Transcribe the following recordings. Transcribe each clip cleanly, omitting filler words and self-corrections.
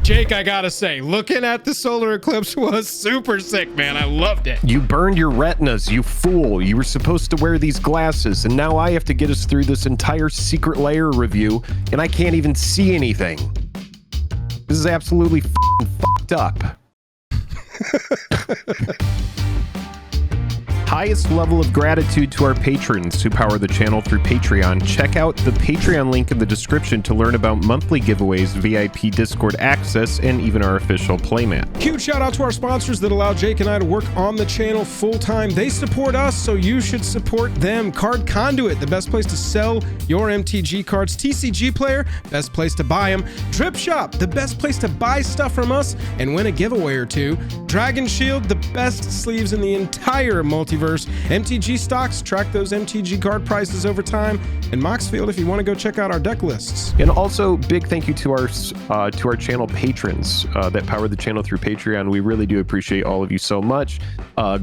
Jake, I gotta say, looking at the solar eclipse was super sick, man. I loved it. You burned your retinas, you fool. You were supposed to wear these glasses, and now I have to get us through this entire secret layer review, and I can't even see anything. This is absolutely fucked up. Highest level of gratitude to our patrons who power the channel through Patreon. Check out the Patreon link in the description to learn about monthly giveaways, VIP Discord access, and even our official playmat. Huge shout out to our sponsors that allow Jake and I to work on the channel full time. They support us, so you should support them. Card Conduit, the best place to sell your MTG cards. TCG Player, best place to buy them. Drip Shop, the best place to buy stuff from us and win a giveaway or two. Dragon Shield, the best sleeves in the entire multiverse. MTG Stocks, track those MTG card prices over time. And Moxfield, if you want to go check out our deck lists. And also, big thank you to our channel patrons that power the channel through Patreon. We really do appreciate all of you so much.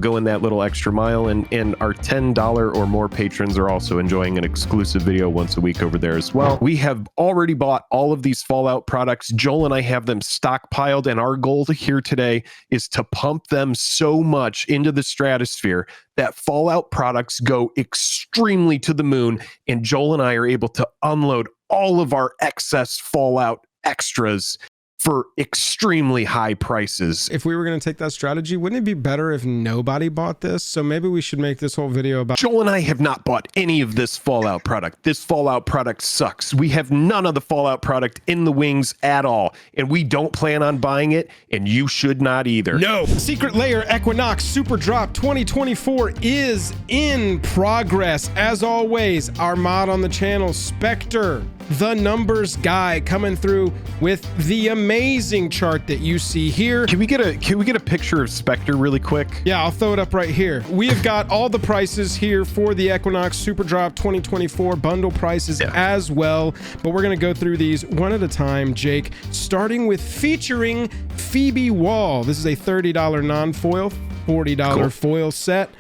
Going that little extra mile, and our $10 or more patrons are also enjoying an exclusive video once a week over there as well. We have already bought all of these Fallout products. Joel and I have them stockpiled, and our goal here today is to pump them so much into the stratosphere that Fallout products go extremely to the moon, and Joel and I are able to unload all of our excess Fallout extras for extremely high prices. If we were going to take that strategy, wouldn't it be better if nobody bought this? So maybe we should make this whole video about... Joel and I have not bought any of this Fallout product. This Fallout product sucks. We have none of the Fallout product in the wings at all, and we don't plan on buying it, and you should not either. No! Secret Layer Equinox Super Drop 2024 is in progress. As always, our mod on the channel, Spectre, the numbers guy, coming through with the amazing chart that you see here. Can we get a picture of Spectre really quick? Yeah, I'll throw it up right here. We have got all the prices here for the Equinox Super Drop 2024 bundle prices as well, but we're gonna go through these one at a time, Jake, starting with featuring Phoebe Wall. This is a $30 non-foil, $40 foil set.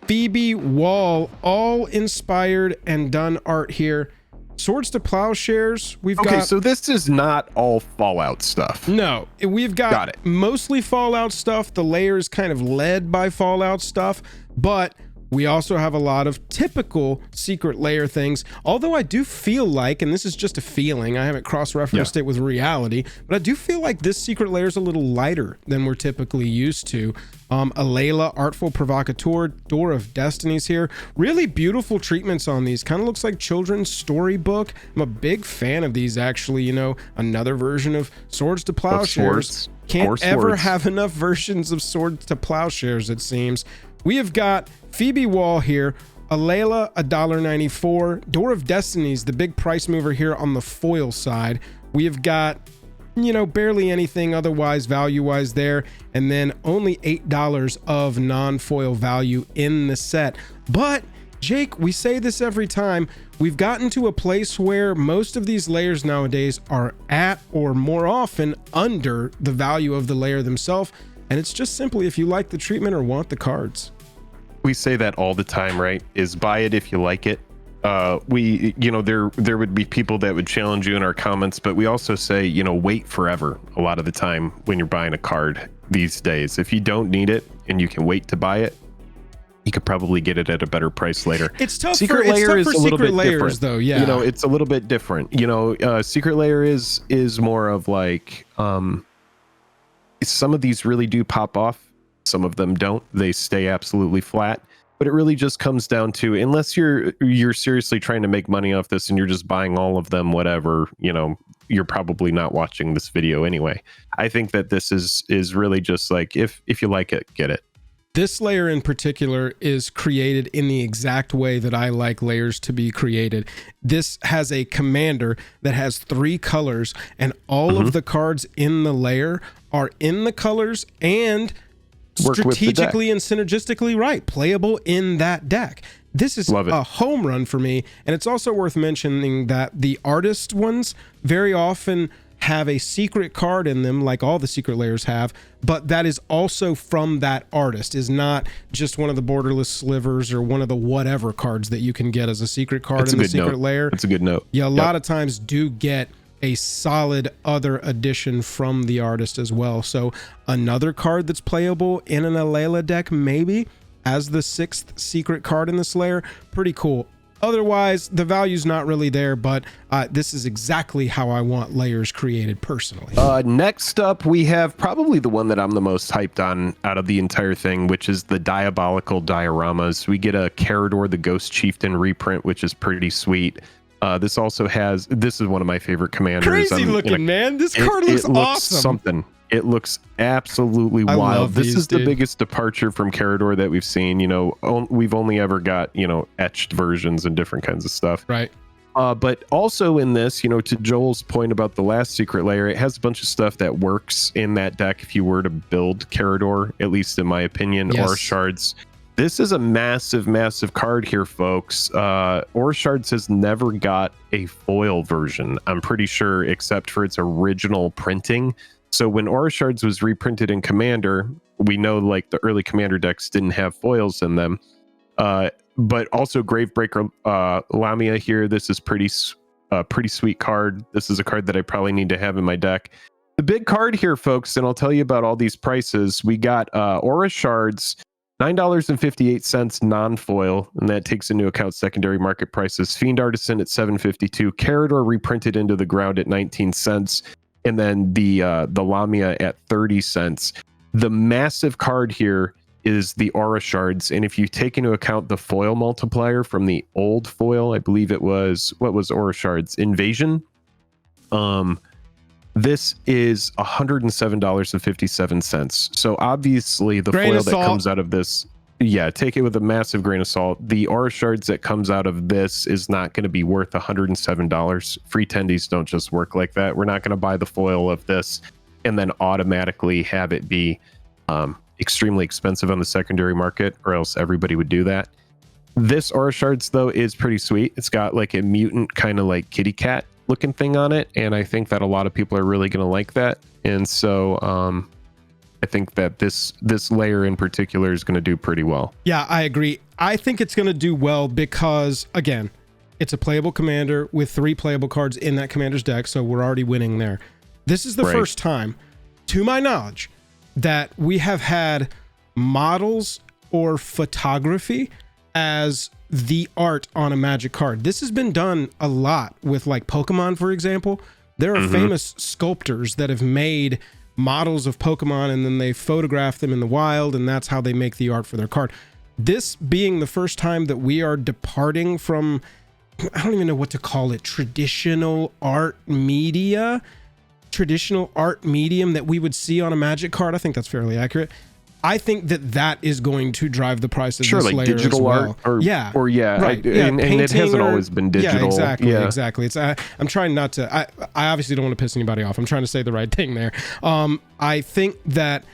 Phoebe Wall, all inspired and done art here. Swords to Plowshares, we've got... Okay, so this is not all Fallout stuff. No, we've got mostly Fallout stuff. The layer is kind of led by Fallout stuff, but we also have a lot of typical Secret Layer things. Although I do feel like, and this is just a feeling, I haven't cross-referenced it with reality, but I do feel like this Secret Layer is a little lighter than we're typically used to. Alayla, Artful Provocateur, Door of Destinies here. Really beautiful treatments on these. Kind of looks like children's storybook. I'm a big fan of these, actually. You know, another version of Swords to Plowshares. Can't ever have enough versions of Swords to Plowshares, it seems. We have got Phoebe Wall here. Alayla, $1.94. Door of Destinies, the big price mover here on the foil side. We have got, you know, barely anything otherwise value-wise there, and then only $8 of non-foil value in the set. But Jake, we say this every time, we've gotten to a place where most of these layers nowadays are at, or more often under, the value of the layer themselves, and it's just simply if you like the treatment or want the cards. We say that all the time, right? Is buy it if you like it. You know, there would be people that would challenge you in our comments, but we also say, you know, wait forever a lot of the time when you're buying a card these days. If you don't need it and you can wait to buy it, you could probably get it at a better price later. It's tough Secret for Layer is a little bit layers, different, though. Yeah, you know, it's a little bit different. You know, Secret Layer is more of like some of these really do pop off. Some of them don't. They stay absolutely flat. But it really just comes down to, unless you're seriously trying to make money off this and you're just buying all of them, whatever, you know, you're probably not watching this video anyway. I think that this is really just like, if you like it, get it. This layer in particular is created in the exact way that I like layers to be created. This has a commander that has 3 colors, and all of the cards in the layer are in the colors and strategically and synergistically playable in that deck. This is a home run for me. And it's also worth mentioning that the artist ones very often have a secret card in them, like all the secret layers have, but that is also from that artist, is not just one of the borderless slivers or one of the whatever cards that you can get as a secret card in the secret layer. That's a good note. Yeah, a lot of times do get a solid other addition from the artist as well. So another card that's playable in an Alayla deck, maybe as the 6th secret card in this layer. Pretty cool. Otherwise, the value's not really there, but this is exactly how I want layers created personally. Next up, we have probably the one that I'm the most hyped on out of the entire thing, which is the Diabolical Dioramas. We get a Carador the Ghost Chieftain reprint, which is pretty sweet. This also has, this is one of my favorite commanders. Crazy looking, man. This card looks awesome. Something. It looks absolutely wild. This is the biggest departure from Carador that we've seen. You know, we've only ever got, you know, etched versions and different kinds of stuff. Right. But also in this, you know, to Joel's point about the last secret layer, it has a bunch of stuff that works in that deck if you were to build Carador, at least in my opinion, yes. Aura Shards. This is a massive, massive card here, folks. Aura Shards has never got a foil version, I'm pretty sure, except for its original printing. So when Aura Shards was reprinted in Commander, we know like the early Commander decks didn't have foils in them. But also Gravebreaker Lamia here. This is pretty sweet card. This is a card that I probably need to have in my deck. The big card here, folks, and I'll tell you about all these prices. We got Aura Shards, $9.58 non-foil, and that takes into account secondary market prices. Fiend Artisan at $7.52. Carador reprinted into the ground at 19 cents. And then the Lamia at 30 cents. The massive card here is the Aura Shards, and if you take into account the foil multiplier from the old foil, I believe it was, what was Aura Shards? Invasion. This is $107.57. So obviously the foil that comes out of this, yeah, take it with a massive grain of salt. The Aura Shards that comes out of this is not going to be worth $107. Free tendies don't just work like that. We're not going to buy the foil of this and then automatically have it be extremely expensive on the secondary market, or else everybody would do that. This Aura Shards, though, is pretty sweet. It's got like a mutant kind of like kitty cat looking thing on it, and I think that a lot of people are really going to like that. And so I think that this layer in particular is going to do pretty well. Yeah, I agree. I think it's going to do well because, again, it's a playable commander with 3 playable cards in that commander's deck, so we're already winning there. This is the first time, to my knowledge, that we have had models or photography as the art on a Magic card. This has been done a lot with like Pokemon, for example. There are famous sculptors that have made models of Pokemon and then they photograph them in the wild, and that's how they make the art for their card. This being the first time that we are departing from, I don't even know what to call it, traditional art medium that we would see on a Magic card. I think that's fairly accurate. I think that is going to drive the price of this like layer digital as well. Art or right. And it hasn't always been digital. Yeah, exactly. It's I'm trying not to. I obviously don't want to piss anybody off. I'm trying to say the right thing there. I think that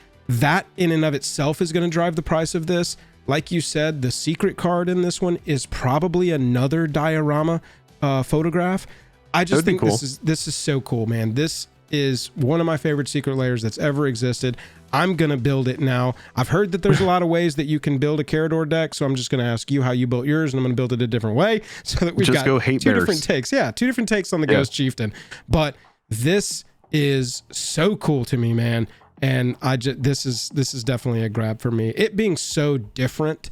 in and of itself is going to drive the price of this. Like you said, the secret card in this one is probably another diorama photograph. I just think cool. This is so cool, man. This is one of my favorite secret layers that's ever existed. I'm going to build it now. I've heard that there's a lot of ways that you can build a Carador deck, so I'm just going to ask you how you built yours, and I'm going to build it a different way so that we've got two different takes. Yeah, 2 different takes on the Ghost Chieftain. But this is so cool to me, man. And this is definitely a grab for me. It being so different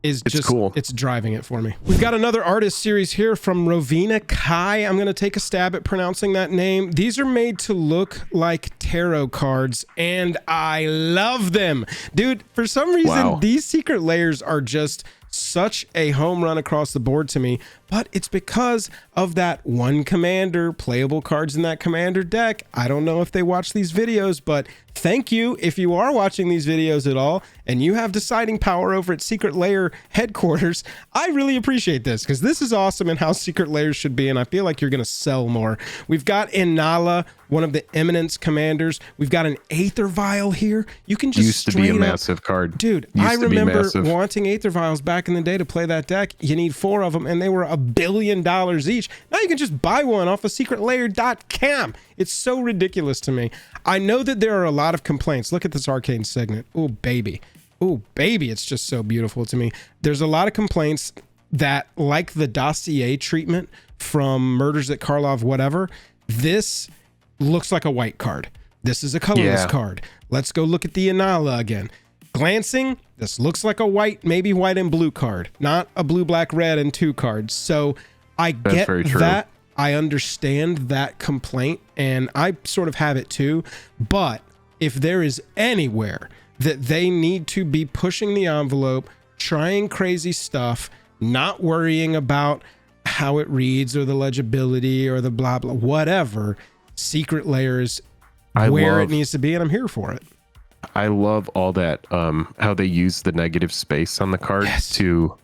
is just cool. It's driving it for me. We've got another artist series here from Rovina Kai. I'm going to take a stab at pronouncing that name. These are made to look like tarot cards, and I love them. Dude, for some reason, these secret layers are just such a home run across the board to me, but it's because of that one commander, playable cards in that commander deck. I don't know if they watch these videos, but thank you if you are watching these videos at all and you have deciding power over at Secret Lair headquarters. I really appreciate this because this is awesome and how Secret Lairs should be, and I feel like you're going to sell more. We've got Inala, one of the Eminence commanders. We've got an Aether Vial here. You can just used to be a massive card. Dude, I remember wanting Aether Vials back in the day to play that deck. You need 4 of them, and they were $1 billion each. Now you can just buy one off of secretlair.com. It's so ridiculous to me. I know that there are a lot of complaints. Look at this Arcane Signet. Oh, baby. Oh, baby. It's just so beautiful to me. There's a lot of complaints that, like the dossier treatment from Murders at Karlov, whatever, This looks like a white card. This is a colorless card. Let's go look at the Inala again. Glancing, this looks like a white, maybe white and blue card, not a blue, black, red, and 2 cards. So I get that. I understand that complaint, and I sort of have it too. But if there is anywhere that they need to be pushing the envelope, trying crazy stuff, not worrying about how it reads or the legibility or the blah, blah, whatever, Secret Lair is where it needs to be, and I'm here for it. I love all that, how they use the negative space on the cards to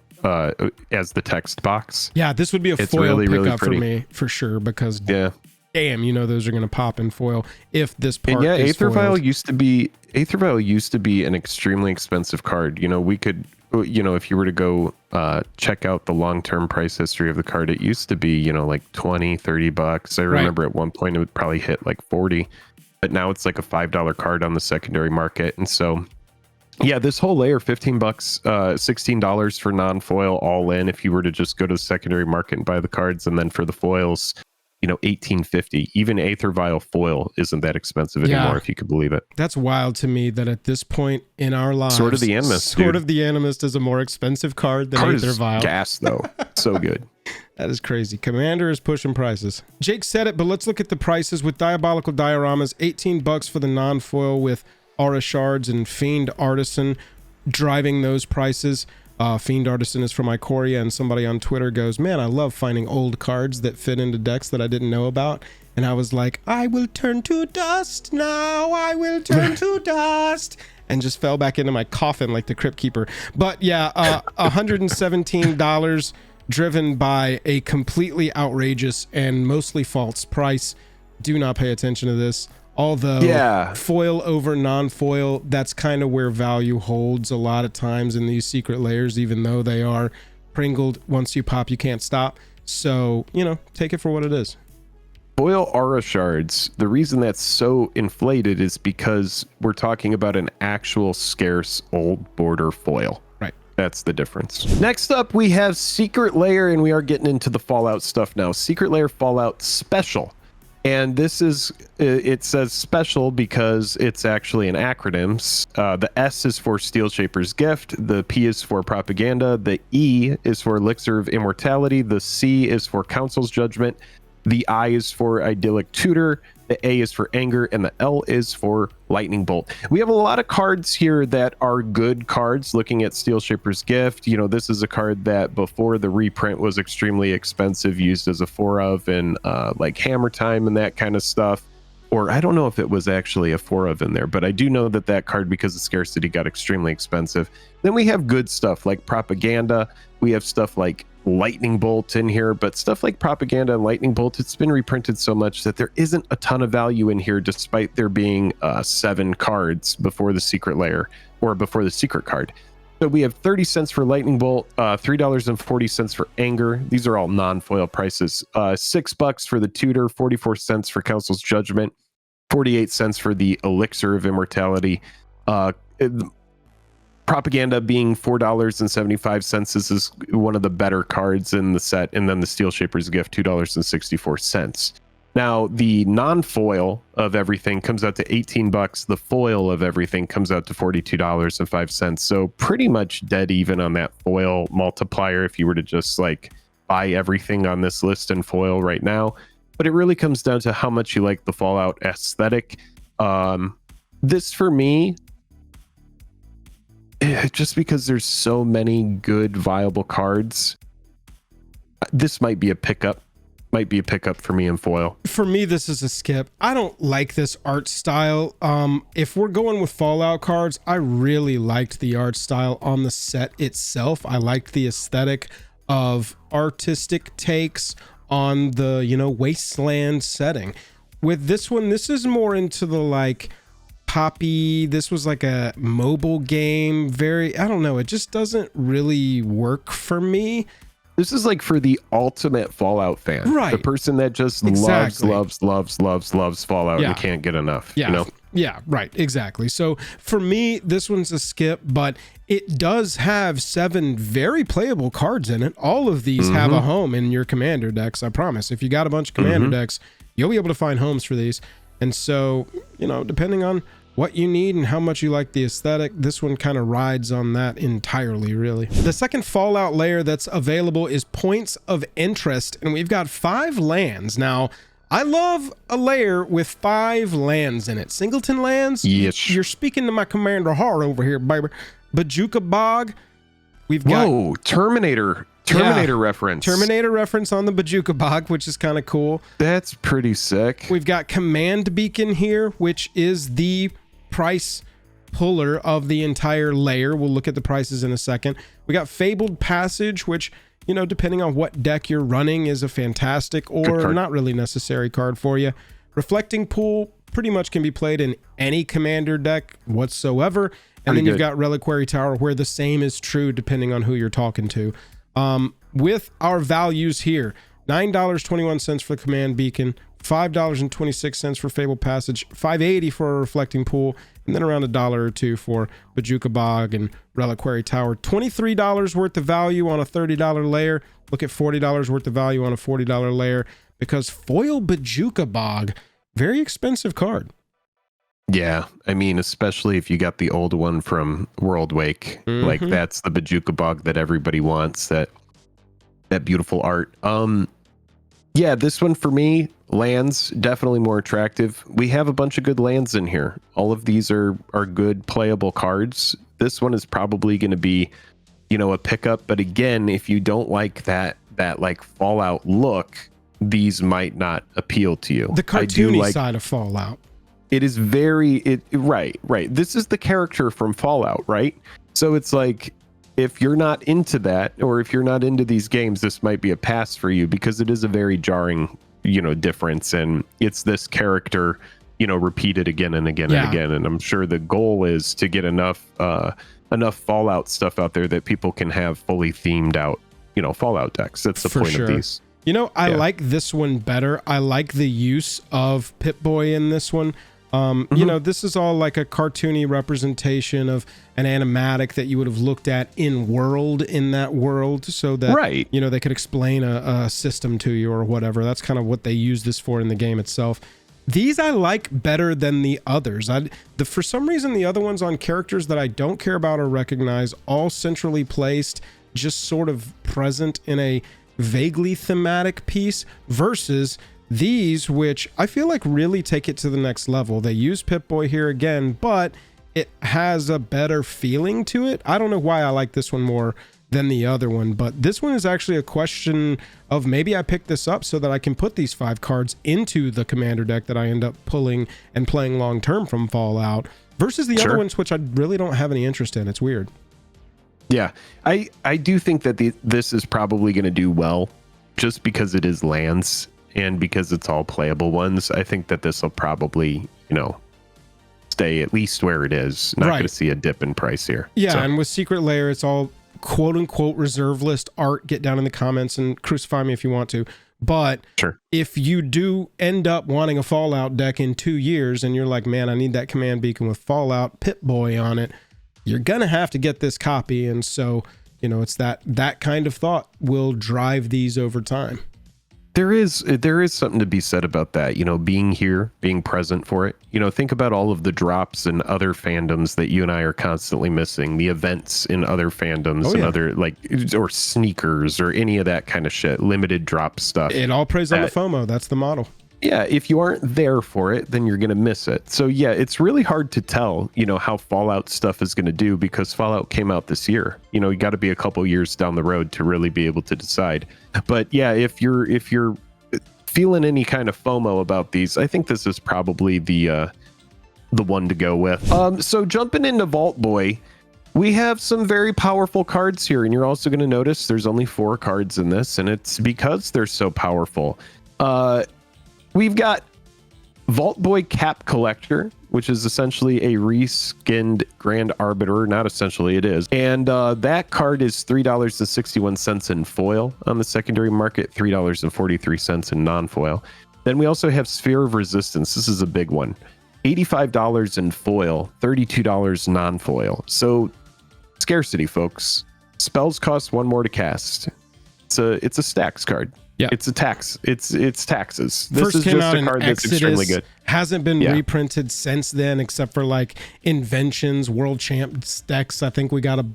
as the text box. Yeah, this would be a foil pickup for me for sure, because damn, those are going to pop in foil if this part is Aether Vial used to be an extremely expensive card. We could, if you were to go check out the long-term price history of the card, it used to be, like $20-$30. I remember at one point it would probably hit like 40, but now it's like a $5 card on the secondary market. And so yeah, this whole layer, $15, $16 for non-foil all in if you were to just go to the secondary market and buy the cards. And then for the foils, $18.50. Even Aether Vial foil isn't that expensive anymore, if you could believe it. That's wild to me that at this point in our lives, Sword of the Animist is a more expensive card than Aether Vial. Gas though. So good. That is crazy. Commander is pushing prices. Jake said it, but let's look at the prices with Diabolical Dioramas. $18 for the non-foil with Aura Shards and Fiend Artisan driving those prices. Fiend Artisan is from Ikoria, and somebody on Twitter goes, man, I love finding old cards that fit into decks that I didn't know about. And I was like, I will turn to dust now. I will turn to dust. And just fell back into my coffin like the Crypt Keeper. But yeah, $117 driven by a completely outrageous and mostly false price. Do not pay attention to this. Although foil over non-foil, that's kind of where value holds a lot of times in these Secret Lairs, even though they are pringled. Once you pop, you can't stop. So, take it for what it is. Foil Aura Shards, the reason that's so inflated is because we're talking about an actual scarce old border foil. Right. That's the difference. Next up, we have Secret Lair, and we are getting into the Fallout stuff now. Secret Lair Fallout Special. And this is, it says special because it's actually an acronym. The S is for Steel Shaper's Gift. The P is for Propaganda. The E is for Elixir of Immortality. The C is for Council's Judgment. The I is for Idyllic Tutor. The A is for Anger. And the L is for Lightning Bolt. We have a lot of cards here that are good cards. Looking at Steel Shaper's Gift, this is a card that before the reprint was extremely expensive, used as a 4 of in like Hammer Time and that kind of stuff. Or I don't know if it was actually a 4 of in there, but I do know that card, because of scarcity, got extremely expensive. Then we have good stuff like Propaganda. We have stuff like Lightning Bolt in here, but stuff like Propaganda and Lightning Bolt, it's been reprinted so much that there isn't a ton of value in here, despite there being 7 cards before the Secret Lair or before the secret card. So we have 30 cents for Lightning Bolt, $3.40 for Anger. These are all non-foil prices. $6 for the Tutor, 44 cents for Council's Judgment, 48 cents for the Elixir of Immortality. Propaganda being $4.75. This is one of the better cards in the set. And then the Steel Shaper's Gift, $2.64. Now, the non-foil of everything comes out to $18. The foil of everything comes out to $42.05. So pretty much dead even on that foil multiplier if you were to just like buy everything on this list in foil right now. But it really comes down to how much you like the Fallout aesthetic. This for me, just because there's so many good viable cards, this might be a pickup. Might be a pickup for me in foil. For me, this is a skip. I don't like this art style. If we're going with Fallout cards, I really liked the art style on the set itself. I liked the aesthetic of artistic takes on the, wasteland setting. With this one, this is more into the like poppy. This was like a mobile game. I don't know. It just doesn't really work for me. This is like for the ultimate Fallout fan, right? The person that just loves Fallout and can't get enough. Yeah, right, exactly. So for me, this one's a skip, but it does have 7 very playable cards in it. All of these have a home in your commander decks. I promise. If you got a bunch of commander decks, you'll be able to find homes for these. And so, you know, depending on what you need and how much you like the aesthetic, this one kind of rides on that entirely, really. The second Fallout layer that's available is Points of Interest, and we've got 5 lands. Now, I love a layer with 5 lands in it. Singleton lands? Yes. You're speaking to my Commander Heart over here, baby. Bajuka Bog. We've got... Whoa, Terminator reference. Terminator reference on the Bajuka Bog, which is kind of cool. That's pretty sick. We've got Command Beacon here, which is the price puller of the entire layer. We'll look at the prices in a second. We got Fabled Passage, which, you know, depending on what deck you're running, is a fantastic or not really necessary card for you. Reflecting Pool pretty much can be played in any commander deck whatsoever. And then you've got Reliquary Tower, where the same is true depending on who you're talking to. With our values here, $9.21 for Command Beacon, $5.26 for Fabled Passage, $5.80 for a Reflecting Pool, and then around $1 or $2 for Bajuka Bog and Reliquary Tower. $23 worth of value on a $30 layer. Look at $40 worth of value on a $40 layer, because foil Bajuka Bog, very expensive card. Yeah, I mean, especially if you got the old one from World Wake, like that's the Bajuka Bog that everybody wants, that beautiful art. Yeah, this one for me, lands, definitely more attractive. We have a bunch of good lands in here. All of these are good playable cards. This one is probably going to be, you know, a pickup, but again, if you don't like that like Fallout look, these might not appeal to you. The cartoony side of Fallout. It is right. This is the character from Fallout, right? So it's like, if you're not into that, or if you're not into these games, this might be a pass for you, because it is a very jarring, you know, difference. And it's this character, you know, repeated again and again and again. And I'm sure the goal is to get enough Fallout stuff out there that people can have fully themed out, you know, Fallout decks. That's the point of these. You know, I like this one better. I like the use of Pip-Boy in this one. You know, this is all like a cartoony representation of an animatic that you would have looked at in that world, so that, you know, they could explain a system to you or whatever. That's kind of what they use this for in the game itself. These I like better than the others. For some reason, the other ones on characters that I don't care about or recognize, all centrally placed, just sort of present in a vaguely thematic piece, versus these, which I feel like really take it to the next level. They use Pip-Boy here again, but it has a better feeling to it. I don't know why I like this one more than the other one, but this one is actually a question of maybe I pick this up so that I can put these 5 cards into the commander deck that I end up pulling and playing long term from Fallout, versus the other ones, which I really don't have any interest in. It's weird. Yeah, I do think that this is probably going to do well, just because it is lands. And because it's all playable ones, I think that this will probably, you know, stay at least where it is. Not going to see a dip in price here. Yeah, and with Secret Lair, it's all quote-unquote reserve list art. Get down in the comments and crucify me if you want to. But if you do end up wanting a Fallout deck in 2 years, and you're like, man, I need that Command Beacon with Fallout Pip-Boy on it, you're going to have to get this copy. And so, you know, it's that kind of thought will drive these over time. There is something to be said about that, you know, being here, being present for it. You know, think about all of the drops and other fandoms that you and I are constantly missing, the events in other fandoms and other, like, or sneakers or any of that kind of shit, limited drop stuff. It all plays on the FOMO. That's the model. Yeah, if you aren't there for it, then you're going to miss it. So yeah, it's really hard to tell, you know, how Fallout stuff is going to do, because Fallout came out this year. You know, you got to be a couple years down the road to really be able to decide. But yeah, if you're feeling any kind of FOMO about these, I think this is probably the one to go with. So jumping into Vault Boy, we have some very powerful cards here, and you're also going to notice there's only 4 cards in this, and it's because they're so powerful. We've got Vault Boy Cap Collector, which is essentially a reskinned Grand Arbiter. Not essentially, it is. And that card is $3.61 in foil on the secondary market, $3.43 in non-foil. Then we also have Sphere of Resistance. This is a big one. $85 in foil, $32 non-foil. So scarcity, folks. Spells cost 1 more to cast. It's a stacks card. Yeah, it's a tax. It's taxes. This First is came just out a in card that's Exodus, extremely good. hasn't been reprinted since then, except for like Inventions, World Champs decks. I think we got a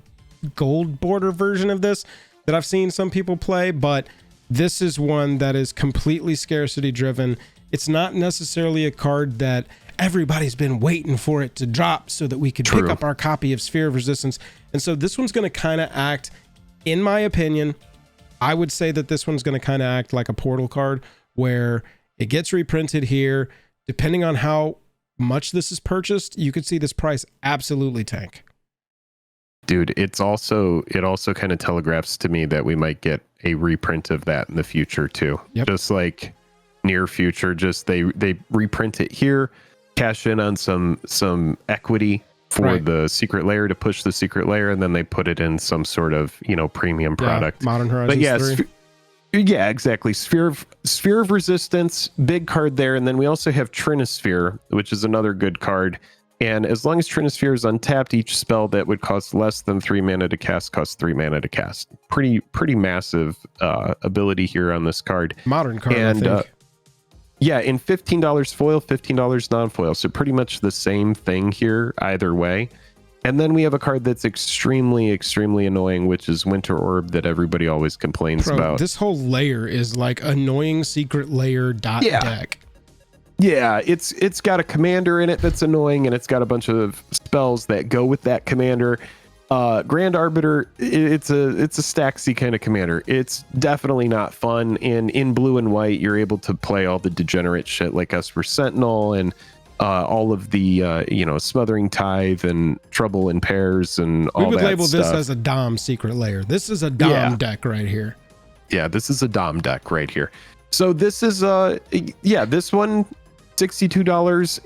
gold border version of this that I've seen some people play, but this is one that is completely scarcity driven. It's not necessarily a card that everybody's been waiting for it to drop so that we could pick up our copy of Sphere of Resistance. And so this one's going to kind of act, in my opinion, I would say that this one's going to kind of act like a portal card where it gets reprinted here. Depending on how much this is purchased, you could see this price absolutely tank. Dude, it also kind of telegraphs to me that we might get a reprint of that in the future too. Yep. Just like near future, just they reprint it here, cash in on some equity for the secret layer to push the secret layer, and then they put it in some sort of, you know, premium product. Modern Horizons 3. Yeah, exactly. Sphere of Resistance, big card there, and then we also have Trinisphere, which is another good card. And as long as Trinisphere is untapped, each spell that would cost less than 3 mana to cast costs 3 mana to cast. Pretty massive ability here on this card. Modern card, and, I think. Yeah, in $15 foil, $15 non-foil. So pretty much the same thing here, either way. And then we have a card that's extremely, extremely annoying, which is Winter Orb that everybody always complains about. This whole layer is like annoying secret layer deck. Yeah, it's got a commander in it that's annoying, and it's got a bunch of spells that go with that commander. Grand Arbiter, it's a Staxy kind of commander. It's definitely not fun. And in blue and white, you're able to play all the degenerate shit like Esper Sentinel and all of the Smothering Tithe and Trouble in Pairs and all that. We would label this as a Dom secret layer. This is a Dom deck right here. Yeah, this is a Dom deck right here. So this is this one, $62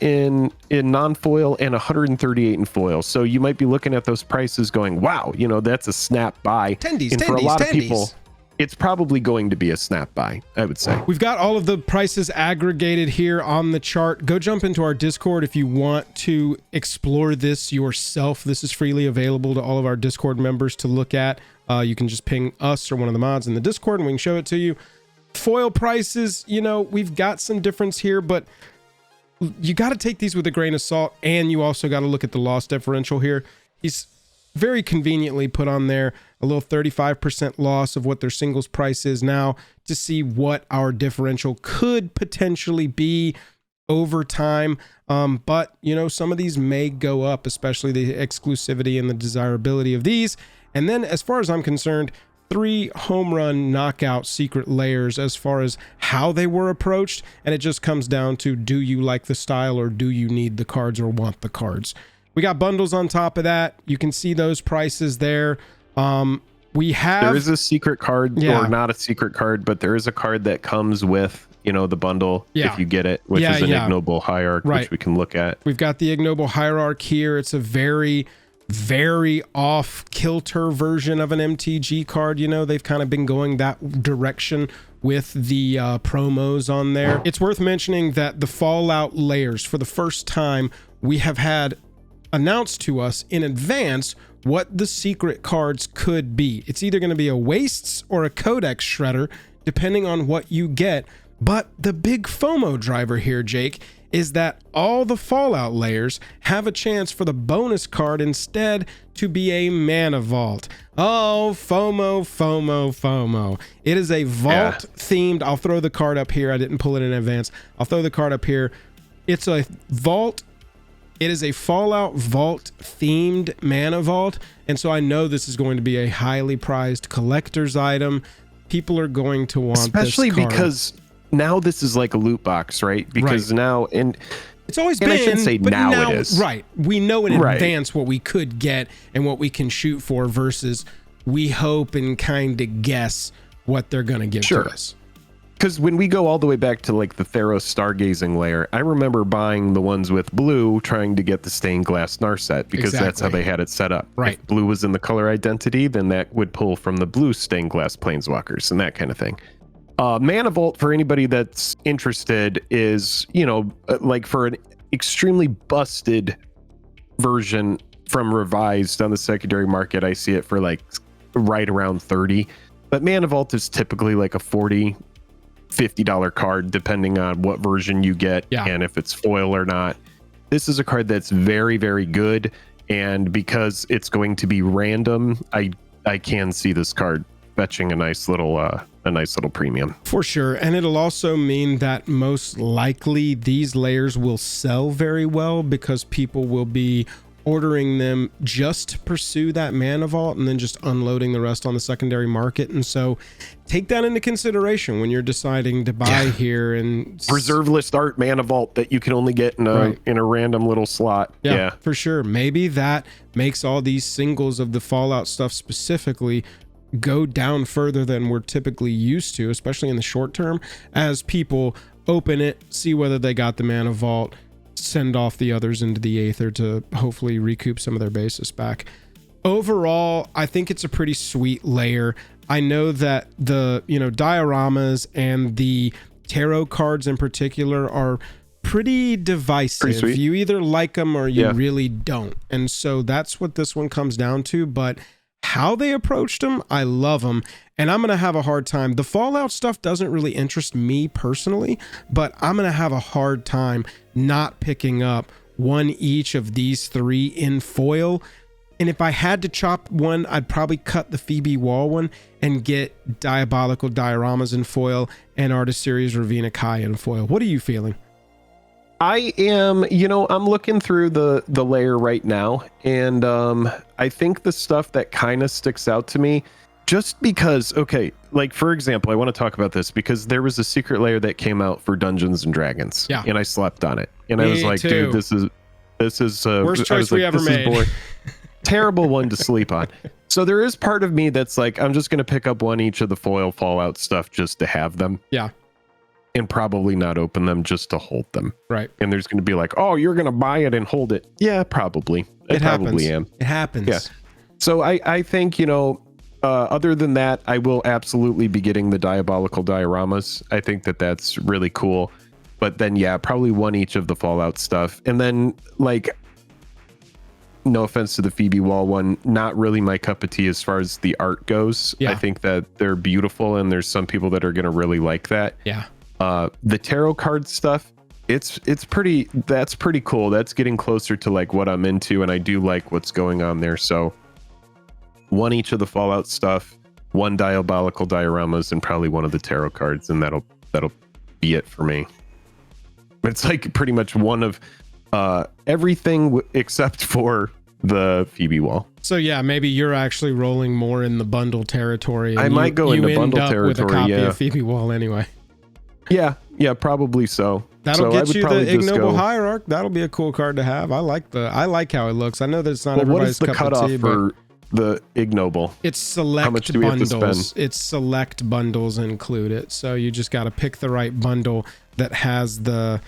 in non-foil and $138 in foil. So you might be looking at those prices going, wow, that's a snap buy. And for a lot of people, it's probably going to be a snap buy, I would say. We've got all of the prices aggregated here on the chart. Go jump into our Discord if you want to explore this yourself. This is freely available to all of our Discord members to look at. You can just ping us or one of the mods in the Discord and we can show it to you. Foil prices, we've got some difference here, but you got to take these with a grain of salt, and you also got to look at the loss differential here. He's very conveniently put on there a little 35% loss of what their singles price is now to see what our differential could potentially be over time. But, some of these may go up, especially the exclusivity and the desirability of these. And then as far as I'm concerned, 3 home run knockout secret layers as far as how they were approached, and it just comes down to, do you like the style or do you need the cards or want the cards? We got bundles on top of that. You can see those prices there. There is a secret card, or not a secret card, but there is a card that comes with the bundle if you get it, which is an Ignoble Hierarch, which we can look at. We've got the Ignoble Hierarch here. It's a very off kilter version of an MTG card. They've kind of been going that direction with the promos on there. It's worth mentioning that the Fallout layers, for the first time, we have had announced to us in advance what the secret cards could be. It's either going to be a Wastes or a Codex Shredder, depending on what you get. But the big FOMO driver here, Jake, is that all the Fallout layers have a chance for the bonus card instead to be a Mana Vault. Oh, FOMO, FOMO, FOMO. It is a vault themed. I'll throw the card up here. I didn't pull it in advance. I'll throw the card up here. It's a vault. It is a Fallout vault themed Mana Vault. And so I know this is going to be a highly prized collector's item. People are going to want especially this card. Because now this is like a loot box, right? Because now, and it's always been, I shouldn't say but now it is. Right. We know in advance what we could get and what we can shoot for versus we hope and kind of guess what they're going to give to us. Because when we go all the way back to like the Theros Stargazing layer, I remember buying the ones with blue, trying to get the stained glass Narset, because that's how they had it set up. Right. If blue was in the color identity, then that would pull from the blue stained glass Planeswalkers and that kind of thing. Mana Vault, for anybody that's interested, is, like for an extremely busted version from Revised on the secondary market, I see it for like right around 30. But Mana Vault is typically like a 40 $50 card, depending on what version you get and if it's foil or not. This is a card that's very, very good. And because it's going to be random, I can see this card fetching a nice little premium. For sure. And it'll also mean that most likely these layers will sell very well because people will be ordering them just to pursue that mana vault and then just unloading the rest on the secondary market. And so take that into consideration when you're deciding to buy here. And reserve list art mana vault that you can only get in a random little slot. Yeah, for sure. Maybe that makes all these singles of the Fallout stuff specifically go down further than we're typically used to, especially in the short term, as people open it, see whether they got the mana vault, send off the others into the Aether to hopefully recoup some of their basis back. Overall, I think it's a pretty sweet layer. I know that the dioramas and the tarot cards in particular are pretty divisive. You either like them or you really don't. And so that's what this one comes down to. But how they approached them, I love them. And I'm going to have a hard time. The Fallout stuff doesn't really interest me personally, but I'm going to have a hard time not picking up one each of these three in foil. And if I had to chop one, I'd probably cut the Phoebe Wall one and get Diabolical Dioramas in foil and Artist Series Ravina Kai in foil. What are you feeling? I am, I'm looking through the layer right now, and I think the stuff that kind of sticks out to me, just because, okay, like for example, I want to talk about this because there was a secret layer that came out for Dungeons and Dragons, and I slept on it, and I was like, dude, this is worst choice we ever made. Terrible one to sleep on. So there is part of me that's like, I'm just gonna pick up one each of the foil Fallout stuff just to have them. Yeah. And probably not open them just to hold them. Right. And there's going to be like, oh, you're going to buy it and hold it. Yeah, probably. I probably am. It happens. Yeah. So I think, other than that, I will absolutely be getting the Diabolical Dioramas. I think that that's really cool. But then, yeah, probably one each of the Fallout stuff. And then, like, no offense to the Phoebe Wall one, not really my cup of tea as far as the art goes. Yeah. I think that they're beautiful and there's some people that are going to really like that. Yeah. The tarot card stuff, that's pretty cool. That's getting closer to like what I'm into, and I do like what's going on there. So one each of the Fallout stuff, one Diabolical Dioramas, and probably one of the tarot cards, and that'll be it for me. It's like pretty much one of everything except for the Phoebe Wall. So yeah, maybe you're actually rolling more in the bundle territory. I might go into bundle territory. With a copy of Phoebe Wall anyway. Yeah, probably so. That'll get you the Ignoble Hierarch. That'll be a cool card to have. I like how it looks. I know that it's not everybody's cup of tea. What is the cutoff for the Ignoble? It's select. How much do we have to spend? It's select bundles include it. So you just got to pick the right bundle that has the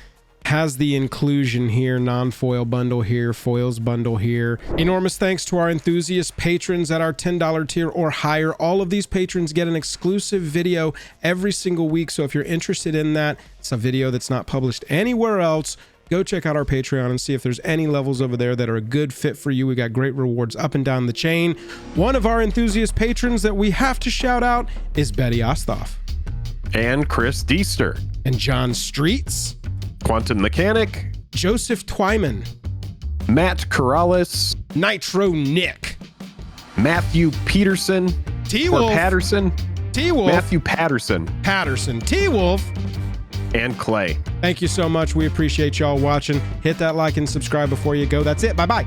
inclusion here, non-foil bundle here, foils bundle here. Enormous thanks to our enthusiast patrons at our $10 tier or higher. All of these patrons get an exclusive video every single week. So if you're interested in that, it's a video that's not published anywhere else. Go check out our Patreon and see if there's any levels over there that are a good fit for you. We got great rewards up and down the chain. One of our enthusiast patrons that we have to shout out is Betty Osthoff. And Chris Deester. And John Streets. Quantum Mechanic, Joseph Twyman, Matt Corrales, Nitro Nick, Matthew Peterson, T-Wolf, Patterson, T-Wolf, Matthew Patterson, T-Wolf, and Clay. Thank you so much. We appreciate y'all watching. Hit that like and subscribe before you go. That's it. Bye-bye.